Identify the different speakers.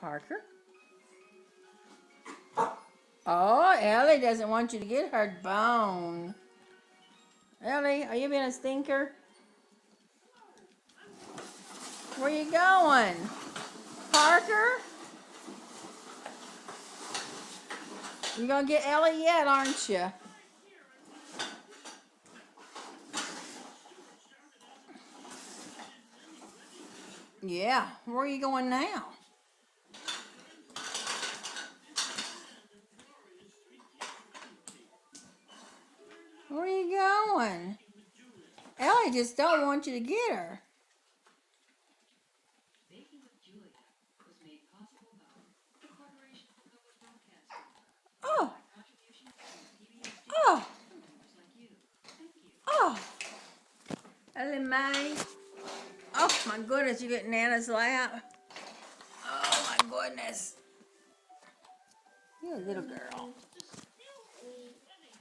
Speaker 1: Parker? Oh, Ellie doesn't want you to get her bone. Ellie, are you being a stinker? Where you going? Parker? You gonna get Ellie yet, aren't you? Yeah, where are you going now? Where are you going? Ellie just don't want you to get her. Oh, oh, oh. Ellie Mae. Oh my goodness, you get Nana's lap. Oh my goodness. You're a little girl.